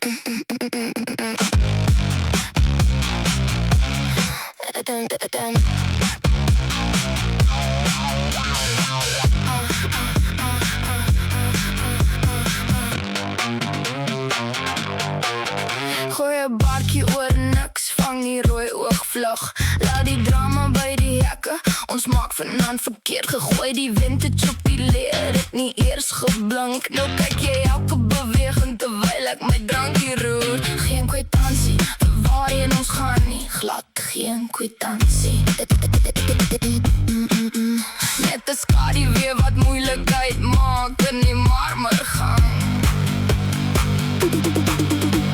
Gooi 'n baartjie oor niks, vang die rooi oogvlug. Laat die drama by die hekke, ons maak vanaand verkeerd. Gegooi die vintage op die leer, het nie eers geblink. Nou kyk jy elke beweging terwyl ek my drankie roer. Geen kwitansie, waarheen ons gaan nie, glad geen kwitansie. Net 'n skaduwee wat moeilikheid maak in die marmergang.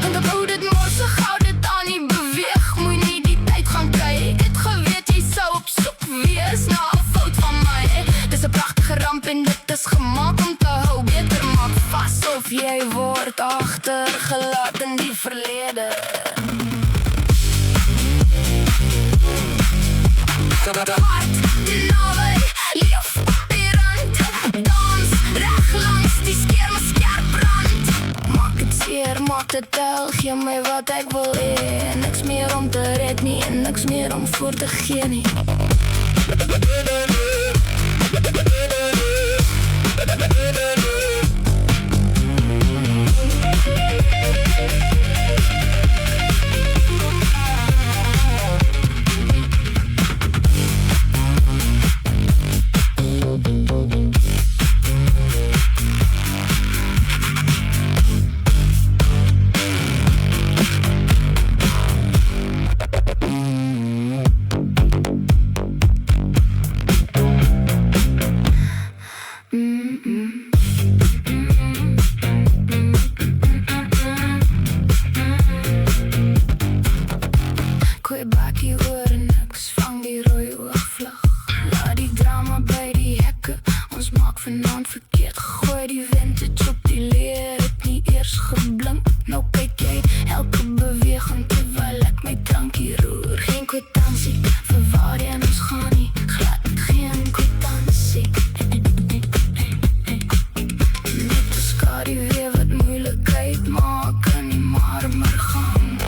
En dan hou dit morsig, hou dit aan nie beweeg. Moet nie die tyd gaan kry. Ek het geweet jy sou op soek wees na 'n fout van my. Dis 'n pragtige ramp en dit is gemaak om te hou. Beter maak vas of jy word agtergelaat in die verlede. Hart, naby, lief op die rand. Dans, reg langs die skeer, my skerp brand. Maak het seer, maak het tel, gee my wat ek wil hê. Niks meer om te red nie, en niks meer om voor te gee nie. Gooi bakkie oor niks, vang die rooi oogvlug. Laat die drama by die hekke, ons maak vanaand verkeerd. Gooi die vintage op die leer, het nie eers geblink. Nou kyk jy elke beweging terwyl ek my drankie roer. Geen kwitansie, vir waarheen ons gaan nie, glad geen kwitansie. Net 'n skaduwee wat moeilikheid maak in die marmergang.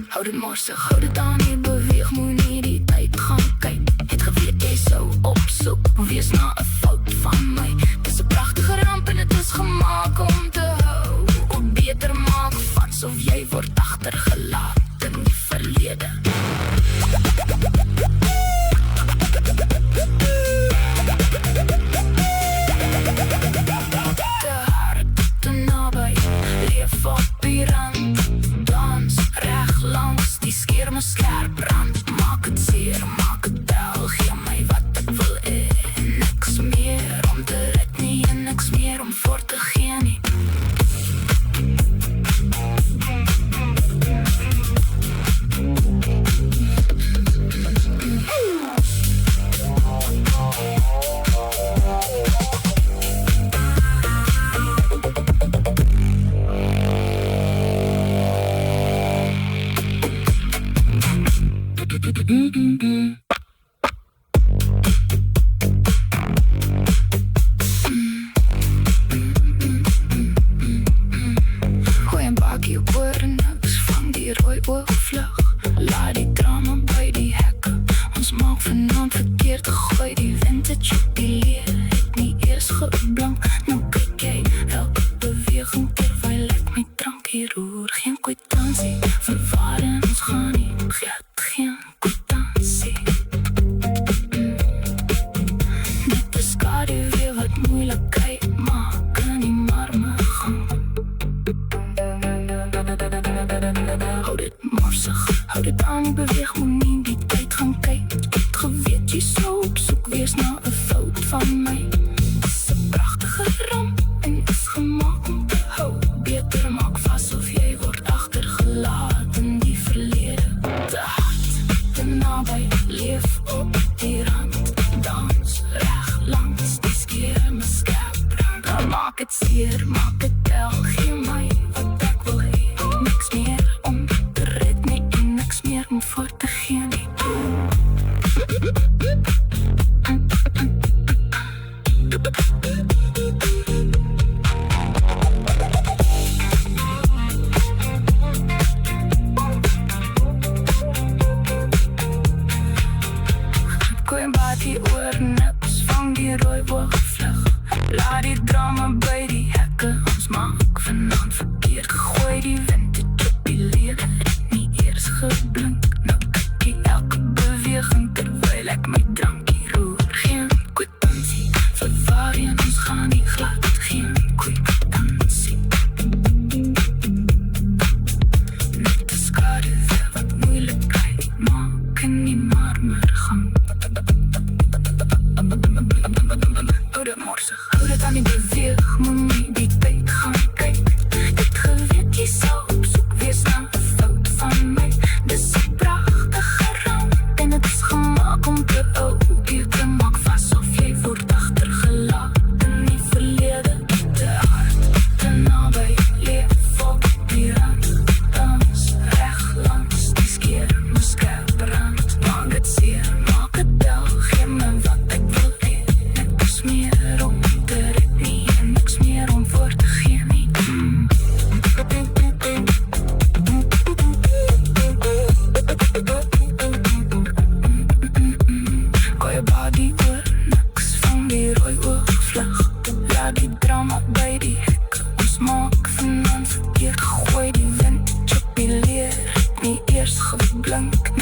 Hou dit morsig, hou dit aan nie beweeg, moet nie die tyd gaan kyk. Het geweet jy sou opsoek, wees na 'n fout van my. Dis 'n pragtige ramp en het is gemaak om te hou. Ook beter maak vats of jy word agtergelaat in die verlede. Te hard, te naby, leef op die rand. Dans, reg langs die skeer, my skerp brand. Maak het seer, maak het tel, gee my wat ek wil hê. Niks meer om te red nie, en niks meer om voor te gee nie. Gooi 'n bakkie oor niks, vang die rooi oogvlug. Laat die drama by die hekke, ons maak vanaand verkeerd. Gooi die vintage op die leer, het nie eers geblink. Nou kyk jy elke beweging terwyl ek my drankie roer. Geen kwitansie, vir waarheen ons gaan nie, glad geen kwitansie. Net 'n skaduwee wat moeilikheid maak in die marmergang. Hou dit morsig, hou dit aan nie beweeg, moet nie die tyd gaan kyk. Het geweet jy sou op soek wees na 'n fout van my. Dis 'n pragtige ramp en is gemaak om te hou. Beter maak vas of jy word agtergelaat vanaand verkeerd gegooi. Die vintage op die leer het nie eers geblink. Nou kyk jy elke beweging terwyl ek my drankie roer. Geen kwitansie vir waarheen ons gaan nie glad. Geen kwitansie. Net 'n skaduwee wat moeilikheid maak in die marmer gang. Oude morsig, hou dit aan die beweeg, moet nie die tyd gaan kyk. Dit geweet jy sal op soek wees na 'n fout van my. Dis 'n pragtige rand en het is gemaak om te ou hier te maak vas of jy word agtergelaat in die verlede. Te hard, te naby, leef op die rand. Dans reg langs die skeer, my skerp rand. Maak het seer, maak het wel, gee my wat ek wil hê. Niks meer om te red nie en niks meer om voor te gee nie. Gooi je body oor, niks van die rooi oogvlug. Laat die drama by die hek, ons maak vanaand verkeerd gegooi. Die vintage op die leer het nie eers geblink.